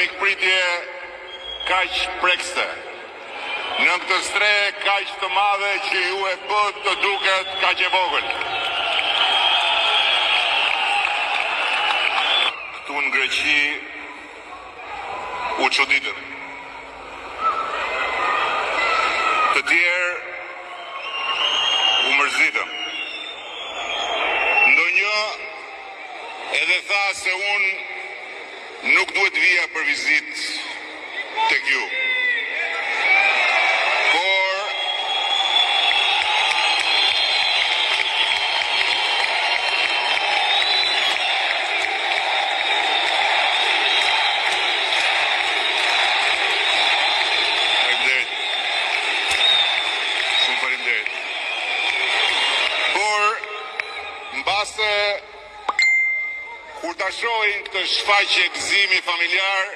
mikpritje kaq prekste, në këtë stre kaq të madhe që ju e bët të duket kaq e vogël. Këtu në Greqi u çuditëm. Të tjerë u mërzitëm. Ndonjë edhe tha se unë nuk duhet vija për vizitë tek ju. Por mbase kur ta shohin këtë shfaqje gëzimi familjar,